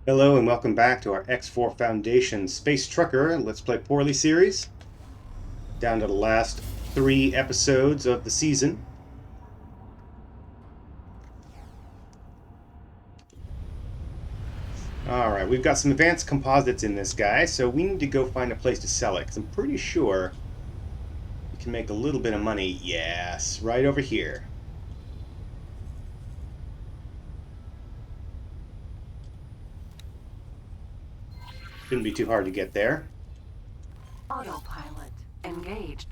Hello and welcome back to our X4 Foundation Space Trucker Let's Play Poorly series. Down to the last 3 episodes of the season. Alright, we've got some advanced composites in this guy, so we need to go find a place to sell it, because I'm pretty sure we can make a little bit of money. Yes, right over here. Shouldn't be too hard to get there. Autopilot engaged.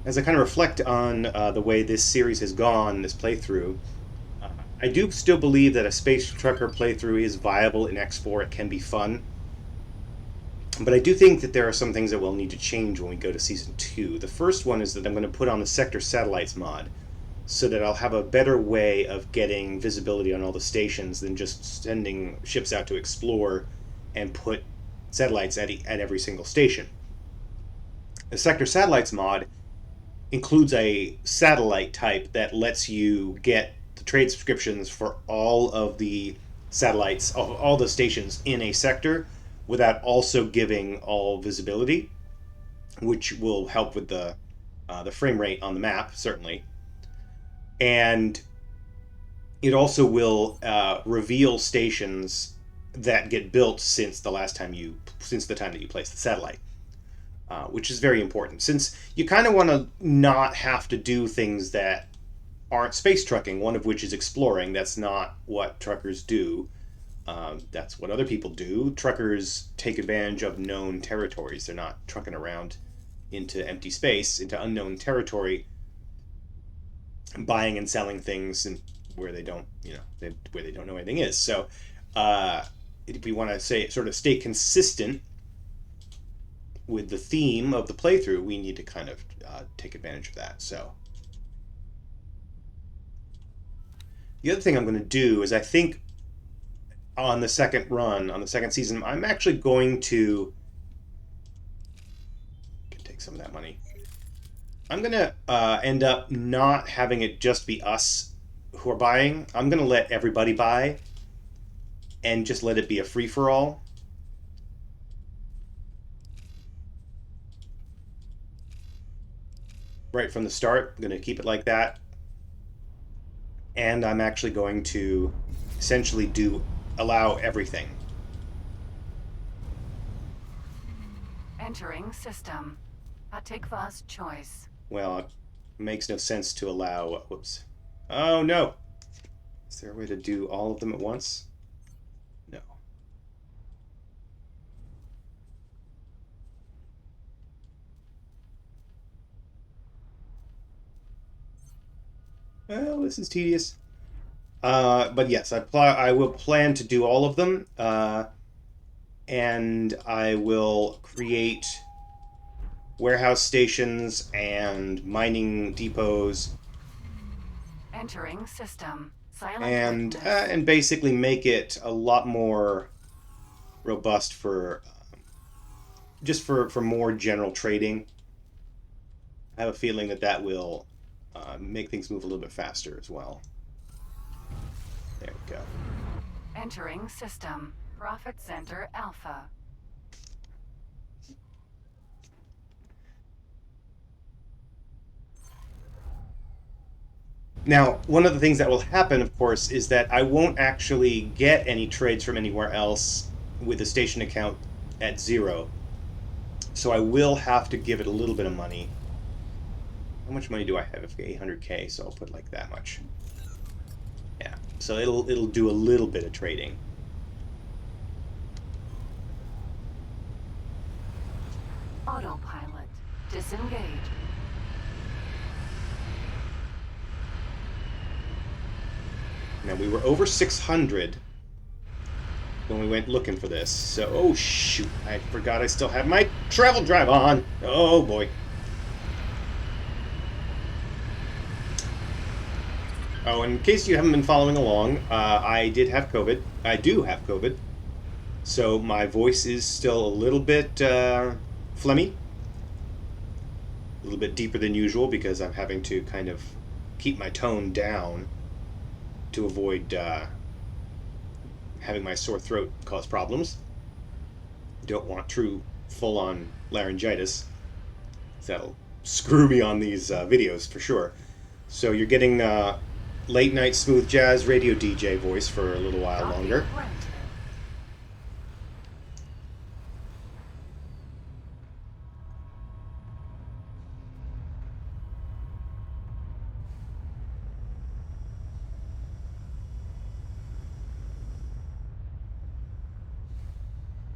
As I kind of reflect on the way this series has gone, this playthrough, uh, I do still believe that a Space Trucker playthrough is viable in X4. It can be fun. But I do think that there are some things that we'll need to change when we go to Season 2. The first one is that I'm going to put on the Sector Satellites mod, so that I'll have a better way of getting visibility on all the stations than just sending ships out to explore and put satellites at every single station. The Sector Satellites mod includes a satellite type that lets you get the trade subscriptions for all of the satellites, all the stations in a sector, without also giving all visibility, which will help with the frame rate on the map, certainly. And it also will reveal stations that get built since the time that you place the satellite. Which is very important, since you kind of want to not have to do things that aren't space trucking, one of which is exploring. That's not what truckers do. That's what other people do. Truckers take advantage of known territories. They're not trucking around into empty space, into unknown territory, buying and selling things and where they don't, where they don't know anything is. So, if we want to say sort of stay consistent with the theme of the playthrough, we need to kind of take advantage of that. So the other thing I'm going to do is, I think on the second run, on the second season, I'm actually going to take some of that money. I'm going to end up not having it just be us who are buying. I'm going to let everybody buy and just let it be a free-for-all. Right from the start. I'm going to keep it like that. And I'm actually going to essentially allow everything. Entering system. Atikva's choice. Well, it makes no sense to allow... Whoops. Oh, no! Is there a way to do all of them at once? No. Well, this is tedious. But yes, I will plan to do all of them, and I will create warehouse stations and mining depots, Entering system. Silent and basically make it a lot more robust for just for more general trading. I have a feeling that that will make things move a little bit faster as well. There we go. Entering system. Profit Center Alpha. Now, one of the things that will happen, of course, is that I won't actually get any trades from anywhere else with the station account at 0. So I will have to give it a little bit of money. How much money do I have? I've got 800k, so I'll put like that much. Yeah, so it'll do a little bit of trading. Autopilot disengaged. Now, we were over 600 when we went looking for this. So, oh shoot, I forgot I still have my travel drive on. Oh boy. Oh, in case you haven't been following along, I did have COVID. I do have COVID. So my voice is still a little bit phlegmy. A little bit deeper than usual because I'm having to kind of keep my tone down to avoid having my sore throat cause problems. Don't want true full-on laryngitis. That'll screw me on these videos for sure. So you're getting late night smooth jazz radio DJ voice for a little while longer.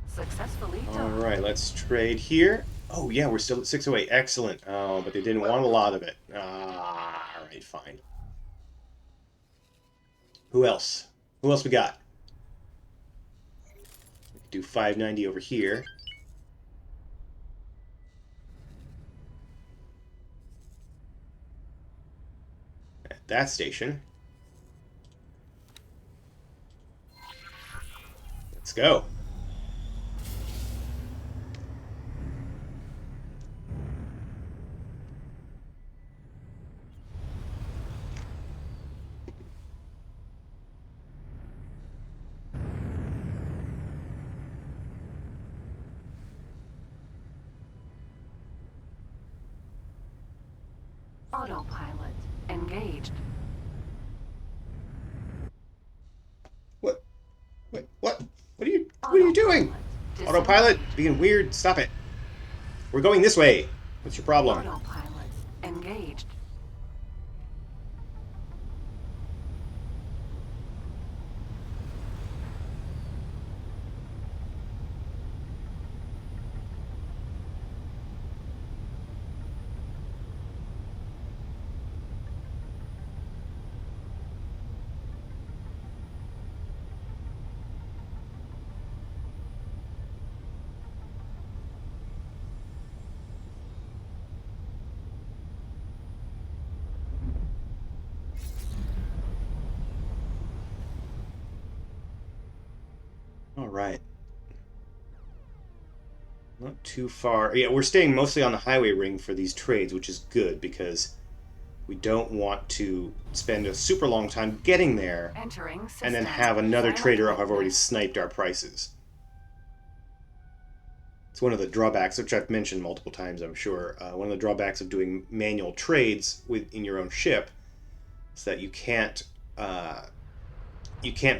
Successfully All done. right, let's trade here. Oh yeah, we're still at 608. Excellent. Oh, but they didn't want a lot of it. Ah, all right, fine. Who else? Who else we got? We could do 590 over here. At that station. Let's go. Autopilot engaged. What? Wait, what? What are you doing? Autopilot, being weird. Stop it. We're going this way. What's your problem? Autopilot engaged. All right. Not too far. Yeah, we're staying mostly on the highway ring for these trades, which is good because we don't want to spend a super long time getting there Entering system. and then have another Silent trader have already witness. sniped our prices. It's one of the drawbacks, which I've mentioned multiple times, I'm sure. One of the drawbacks of doing manual trades in your own ship is that you can't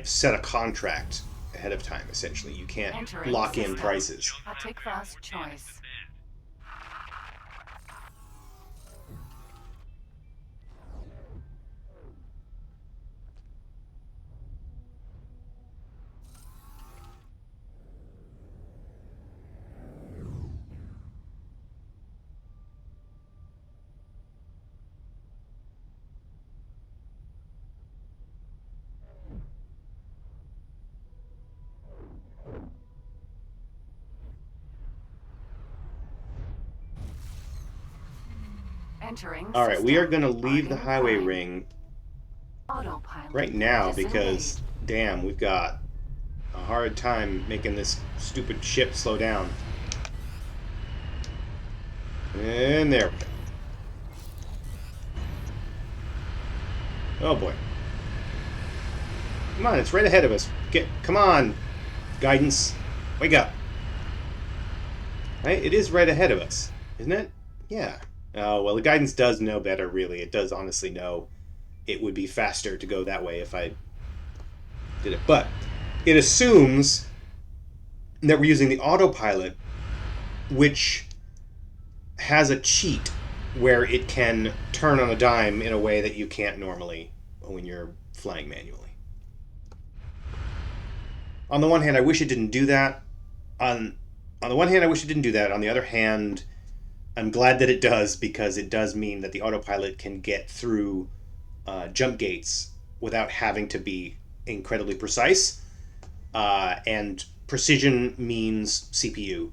set a contract ahead of time. Essentially, you can't Entering lock in system. prices. Take fast choice. Entering All right, we are system. going to leave the Parking highway prime. ring Autopilot right now disengaged. because, damn, we've got a hard time making this stupid ship slow down. And there we go. Oh boy. Come on, it's right ahead of us. Come on, guidance. Wake up. Right? It is right ahead of us, isn't it? Yeah. Oh, well, the guidance does know better, really. It does honestly know it would be faster to go that way if I did it. But it assumes that we're using the autopilot, which has a cheat where it can turn on a dime in a way that you can't normally when you're flying manually. On the one hand, I wish it didn't do that. On the one hand, I wish it didn't do that. On the other hand, I'm glad that it does because it does mean that the autopilot can get through jump gates without having to be incredibly precise. And precision means CPU,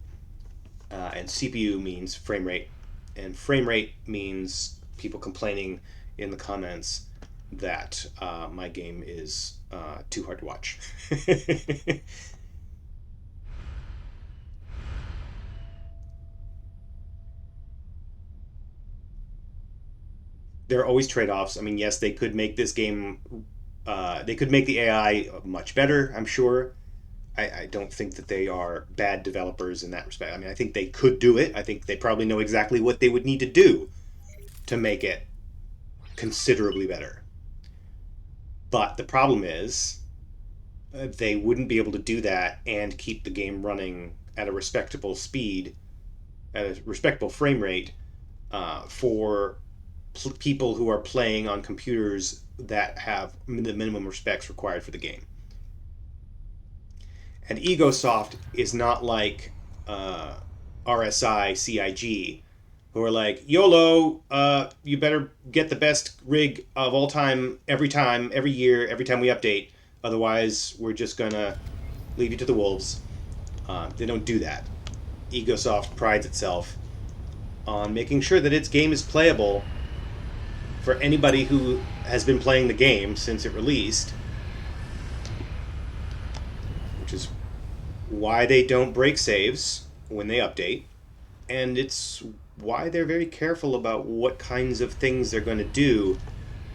and CPU means frame rate, and frame rate means people complaining in the comments that my game is too hard to watch. there are always trade-offs. I mean, yes, they could make this game, they could make the AI much better, I'm sure. I don't think that they are bad developers in that respect. I mean, I think they could do it. I think they probably know exactly what they would need to do to make it considerably better. But the problem is, they wouldn't be able to do that and keep the game running at a respectable speed, at a respectable frame rate, for people who are playing on computers that have the minimum respects required for the game. And EgoSoft is not like RSI, CIG, who are like, YOLO, you better get the best rig of all time, every year, every time we update. Otherwise, we're just going to leave you to the wolves. They don't do that. EgoSoft prides itself on making sure that its game is playable for anybody who has been playing the game since it released, which is why they don't break saves when they update, and it's why they're very careful about what kinds of things they're going to do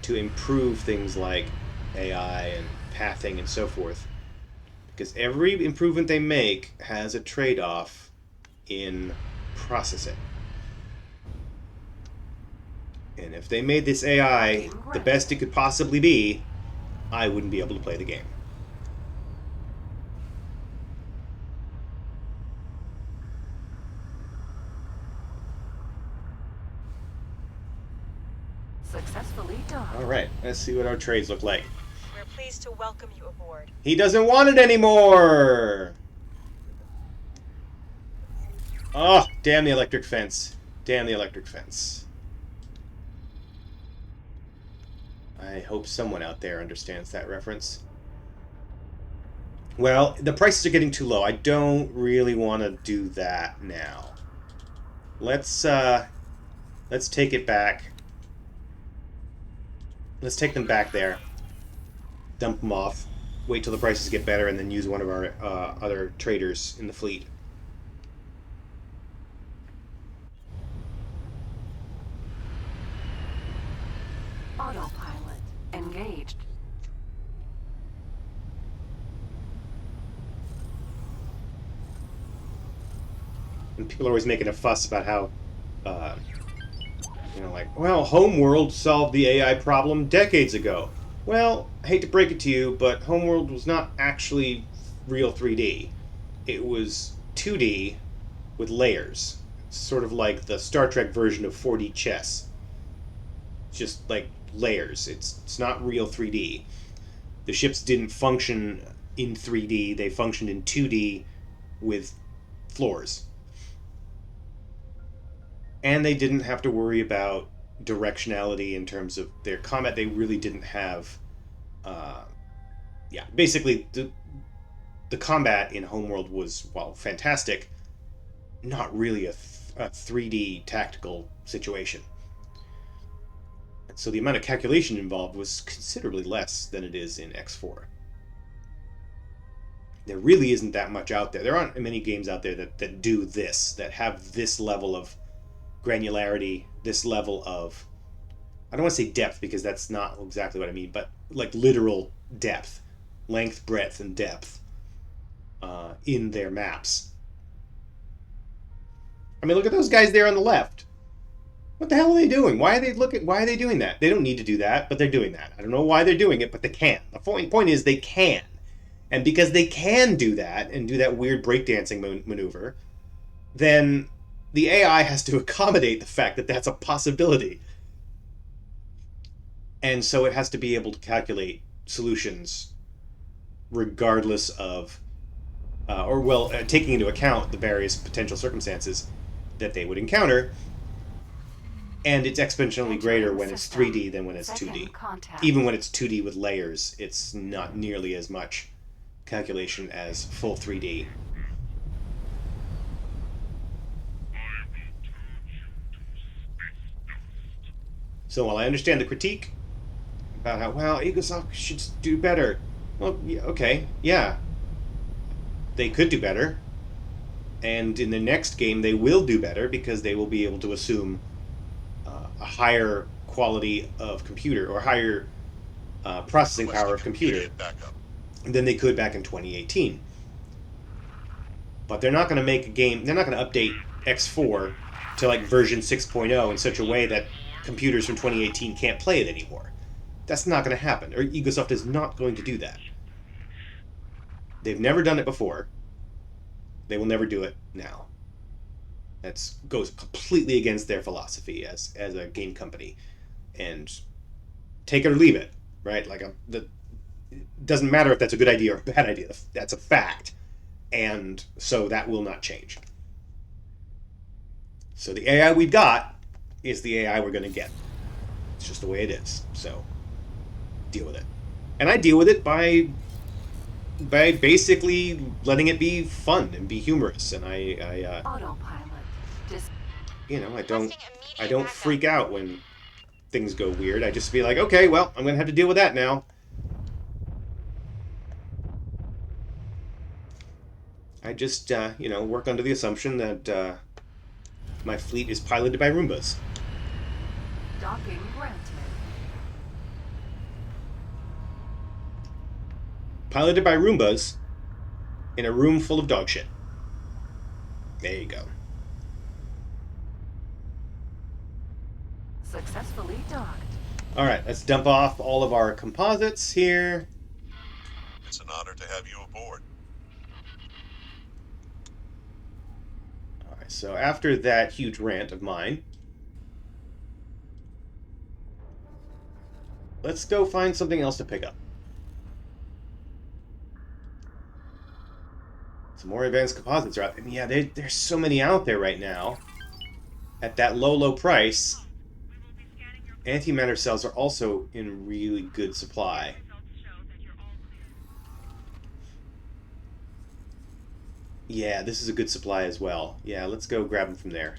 to improve things like AI and pathing and so forth. Because every improvement they make has a trade-off in processing. And if they made this AI the best it could possibly be, I wouldn't be able to play the game. Successfully done. All right, let's see what our trades look like. We're pleased to welcome you aboard. He doesn't want it anymore! Oh, damn the electric fence. Damn the electric fence. I hope someone out there understands that reference. Well, the prices are getting too low. I don't really want to do that now. Let's take it back. Let's take them back there. Dump them off. Wait till the prices get better and then use one of our other traders in the fleet. Autopilot engaged. And people are always making a fuss about how, like, well, Homeworld solved the AI problem decades ago. Well, I hate to break it to you, but Homeworld was not actually real 3D. It was 2D with layers. It's sort of like the Star Trek version of 4D chess. It's just like layers. It's not real 3D. The ships didn't function in 3D. They functioned in 2D with floors. And they didn't have to worry about directionality in terms of their combat. They really didn't have... basically, the combat in Homeworld was, while fantastic, not really a 3D tactical situation. And so the amount of calculation involved was considerably less than it is in X4. There really isn't that much out there. There aren't many games out there that do this, that have this level of granularity, this level of, I don't want to say depth because that's not exactly what I mean, but like literal depth, length, breadth, and depth in their maps. I mean, look at those guys there on the left. What the hell are they doing? Why are they doing that? They don't need to do that, but they're doing that. I don't know why they're doing it, but they can. The point is they can. And because they can do that and do that weird breakdancing maneuver, then the AI has to accommodate the fact that that's a possibility. And so it has to be able to calculate solutions regardless of, taking into account the various potential circumstances that they would encounter. And it's exponentially greater when it's 3D than when it's 2D. Even when it's 2D with layers, it's not nearly as much calculation as full 3D. So while I understand the critique about how, well, EgoSoft should do better. Well, yeah, okay, yeah. They could do better. And in the next game, they will do better because they will be able to assume a higher quality of computer or higher processing power of computer than they could back in 2018. But they're not going to make a game. They're not going to update X4 to like version 6.0 in such a way that computers from 2018 can't play it anymore. That's not going to happen. Or Ubisoft is not going to do that. They've never done it before. They will never do it now. That goes completely against their philosophy as a game company. And take it or leave it, right? Like it doesn't matter if that's a good idea or a bad idea. That's a fact. And so that will not change. So the AI we've got is the AI we're going to get. It's just the way it is. So deal with it. And I deal with it by basically letting it be fun and be humorous. And Autopilot. I don't freak out when things go weird. I just be like, okay, well, I'm going to have to deal with that now. I just, work under the assumption that my fleet is piloted by Roombas. Docking granted. Piloted by Roombas in a room full of dog shit. There you go. Successfully docked. All right, let's dump off all of our composites here. It's an honor to have you aboard. All right, so after that huge rant of mine, let's go find something else to pick up. Some more advanced composites are out there. Yeah, there's so many out there right now. At that low price, antimatter cells are also in really good supply. Yeah, this is a good supply as well. Yeah, let's go grab them from there.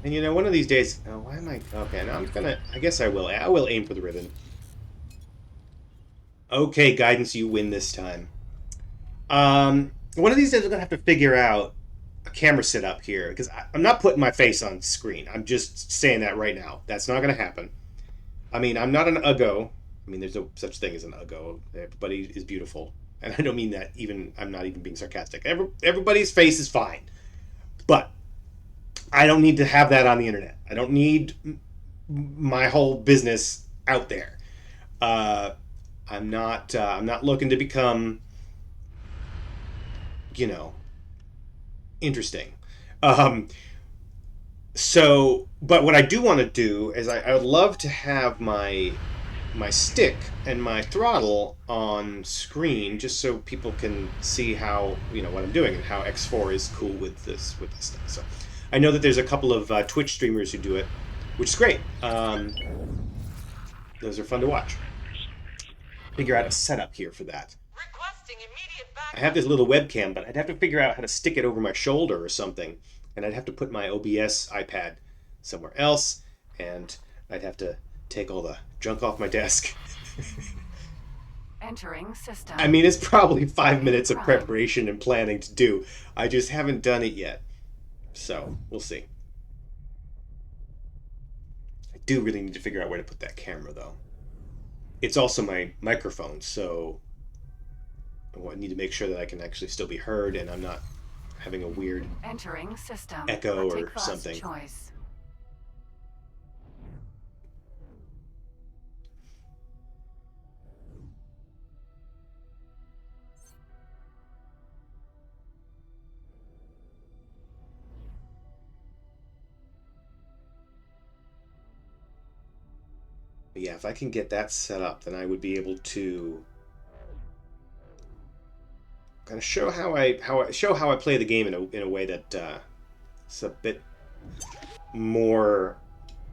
And one of these days... Oh, why am I... Okay, now I'm gonna... I guess I will. I will aim for the ribbon. Okay, Guidance, you win this time. One of these days I'm gonna have to figure out a camera setup here, because I'm not putting my face on screen. I'm just saying that right now. That's not gonna happen. I mean, I'm not an Uggo. I mean, there's no such thing as an Uggo. Everybody is beautiful. And I don't mean that even... I'm not even being sarcastic. Everybody's face is fine. But I don't need to have that on the internet. I don't need my whole business out there. I'm not looking to become, interesting. But what I do want to do is I would love to have my stick and my throttle on screen, just so people can see how what I'm doing and how X4 is cool with this stuff. So I know that there's a couple of Twitch streamers who do it, which is great. Those are fun to watch. Figure out a setup here for that. I have this little webcam, but I'd have to figure out how to stick it over my shoulder or something, and I'd have to put my OBS iPad somewhere else, and I'd have to take all the junk off my desk. Entering system. I mean, it's probably 5 minutes of preparation and planning to do. I just haven't done it yet. So, we'll see. I do really need to figure out where to put that camera, though. It's also my microphone, so I need to make sure that I can actually still be heard and I'm not having a weird Entering system. echo or something. Choice. But yeah, if I can get that set up, then I would be able to kind of show how I play the game in a way that is a bit more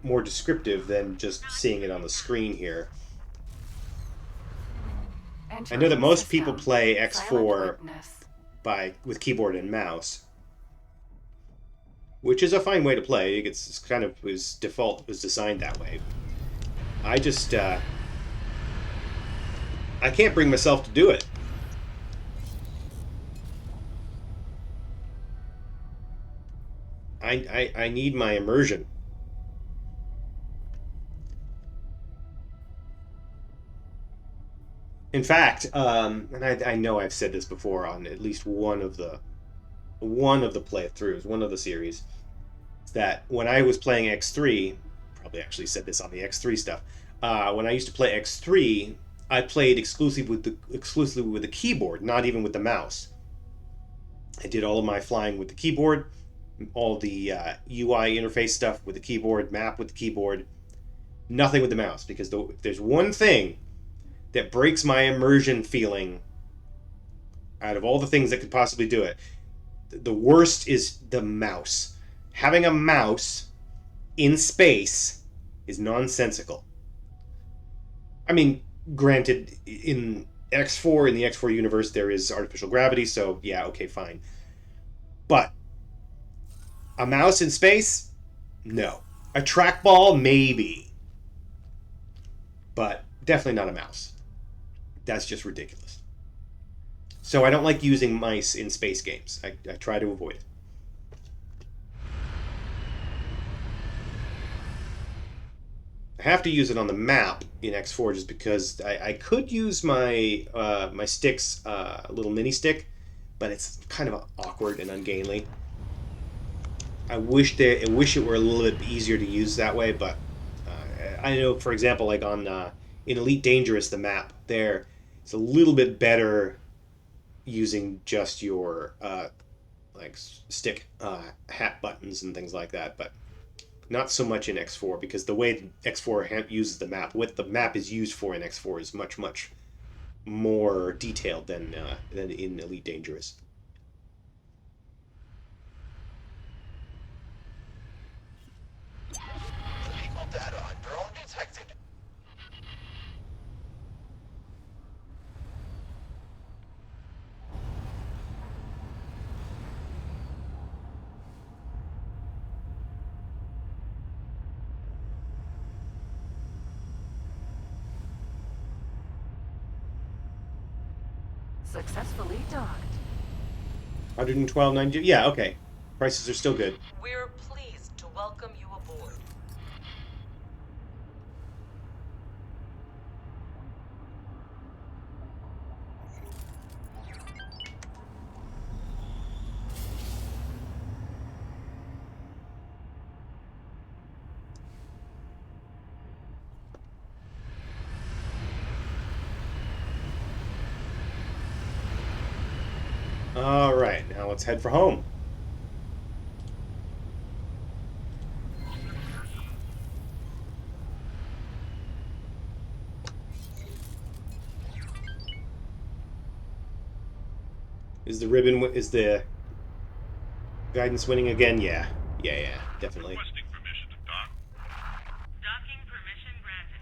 descriptive than just seeing it on the screen here. I know that most people play X4 with keyboard and mouse, which is a fine way to play. It's kind of was default was designed that way. I just I can't bring myself to do it. I need my immersion. In fact, and I know I've said this before on at least one of the playthroughs, one of the series, that when I was playing X3, probably actually said this on the X3 stuff. When I used to play X3, I played exclusively with the keyboard, not even with the mouse. I did all of my flying with the keyboard, all the UI interface stuff with the keyboard, map with the keyboard, nothing with the mouse. Because if there's one thing that breaks my immersion feeling out of all the things that could possibly do it, the worst is the mouse. Having a mouse in space is nonsensical. I mean, granted, in X4, in the X4 universe, there is artificial gravity, so yeah, okay, fine. But a mouse in space? No. A trackball? Maybe. But definitely not a mouse. That's just ridiculous. So I don't like using mice in space games. I try to avoid it. I have to use it on the map in X4 just because I could use my my stick's little mini stick, but it's kind of awkward and ungainly. I wish it were a little bit easier to use that way, but I know, for example, like on in Elite Dangerous, the map there, it's a little bit better using just your like stick hat buttons and things like that, but not so much in X4 because the way X4 uses the map, what the map is used for in X4 is much more detailed than in Elite Dangerous. Illegal data on drone detected. Successfully docked. 112.90. Yeah, okay. Prices are still good. We're pleased to welcome you aboard. All right, now let's head for home. Is the guidance winning again? Yeah, definitely. Requesting permission to dock. Docking permission granted.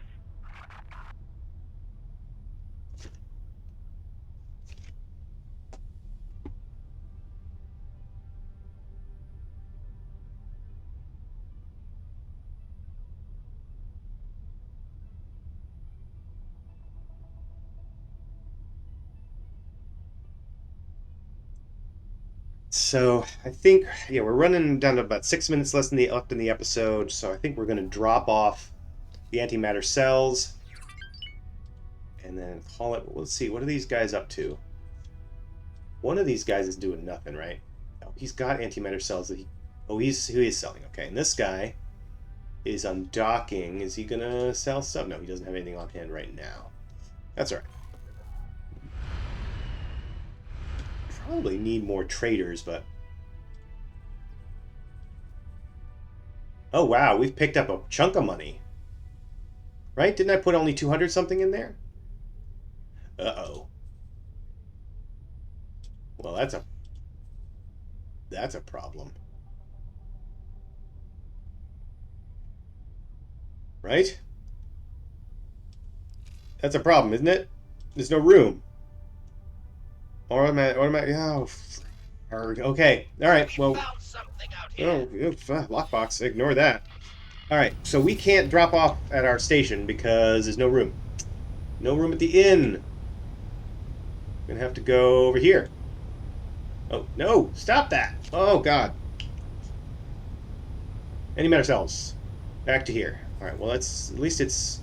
So I think we're running down to about 6 minutes left in the episode. So I think we're going to drop off the antimatter cells and then call it. Let's see, what are these guys up to? One of these guys is doing nothing, right? Oh, he's got antimatter cells that he is selling. Okay, and this guy is undocking. Is he gonna sell stuff? No, he doesn't have anything on hand right now. That's all right. Probably need more traders, but oh wow, we've picked up a chunk of money. Right? Didn't I put only 200 something in there? Uh-oh. Well, that's a problem. Right? That's a problem, isn't it? There's no room. Or am I, oh, okay. All right. Well, Found something out Oh, lockbox. Ignore that. Alright, so we can't drop off at our station because there's no room. No room at the inn. Gonna have to go over here. Oh, no! Stop that! Oh, God. Any matter cells. Back to here. Alright, well, that's... At least it's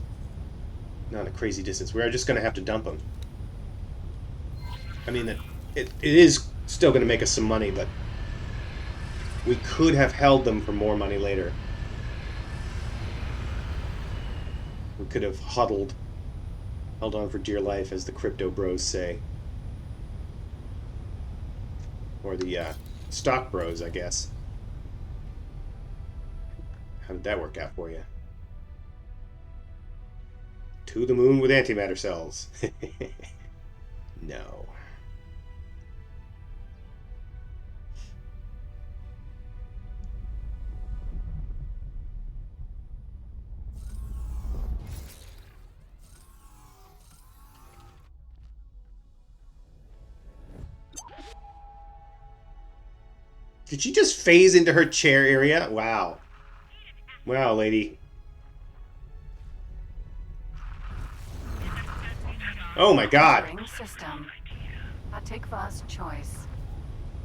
not a crazy distance. We're just gonna have to dump them. I mean, it is still gonna make us some money, but we could have held them for more money later. We could have held on for dear life, as the crypto bros say. Or the stock bros, I guess. How did that work out for you? To the moon with antimatter cells. No. Did she just phase into her chair area? Wow. Wow, lady. Oh my god. Entering system. Atikva's choice.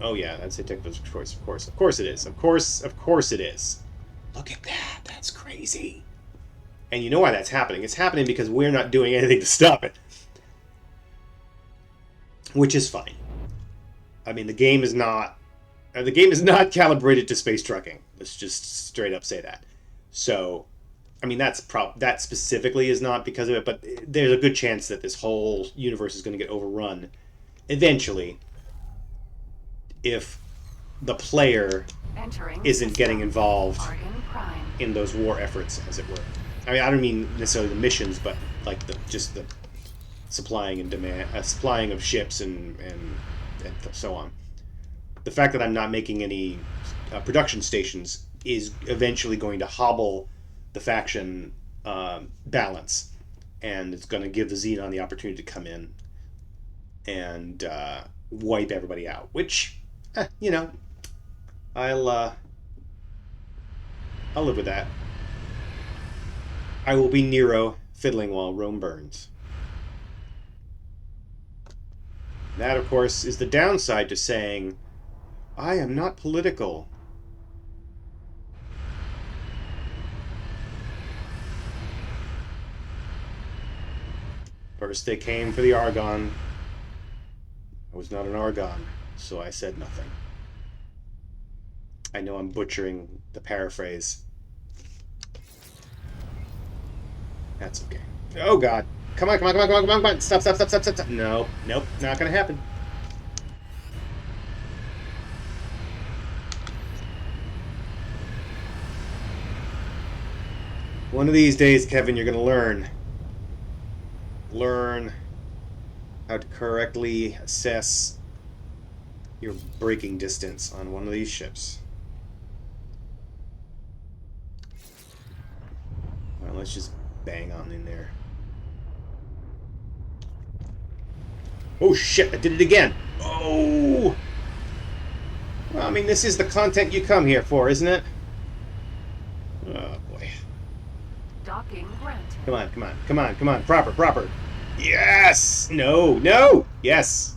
Oh yeah, that's a Tikva's choice, of course. Of course it is. Of course it is. Look at that. That's crazy. And you know why that's happening? It's happening because we're not doing anything to stop it. Which is fine. I mean, the game is not calibrated to space trucking. Let's just straight up say that. So, I mean, that specifically is not because of it, but there's a good chance that this whole universe is going to get overrun eventually if the player isn't getting involved in those war efforts, as it were. I mean, I don't mean necessarily the missions, but like just the supplying and demand, supplying of ships and so on. The fact that I'm not making any production stations is eventually going to hobble the faction balance, and it's going to give the Xenon the opportunity to come in and wipe everybody out. Which, you know, I'll live with that. I will be Nero fiddling while Rome burns. That, of course, is the downside to saying, I am not political. First they came for the Argon. I was not an Argon, so I said nothing. I know I'm butchering the paraphrase. That's okay. Oh god. Come on, come on, come on, come on, come on, come on. Stop, stop, stop, stop, stop, stop. No, nope, not gonna happen. One of these days, Kevin, you're gonna learn. Learn how to correctly assess your braking distance on one of these ships. Well, let's just bang on in there. Oh shit, I did it again! Oh! Well, I mean, this is the content you come here for, isn't it? Oh boy. Docking granted. Come on, come on, come on, come on. Proper, proper. Yes! No, no! Yes!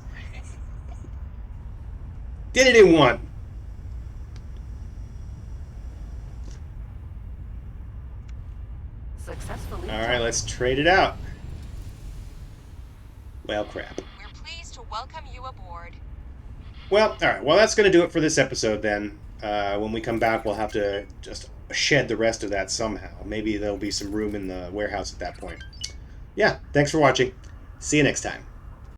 Did it in one! Successfully. Alright, let's trade it out. Well, crap. We're pleased to welcome you aboard. Well, alright, well that's going to do it for this episode then. When we come back, we'll have to just shed the rest of that somehow. Maybe there'll be some room in the warehouse at that point. Yeah, thanks for watching. See you next time.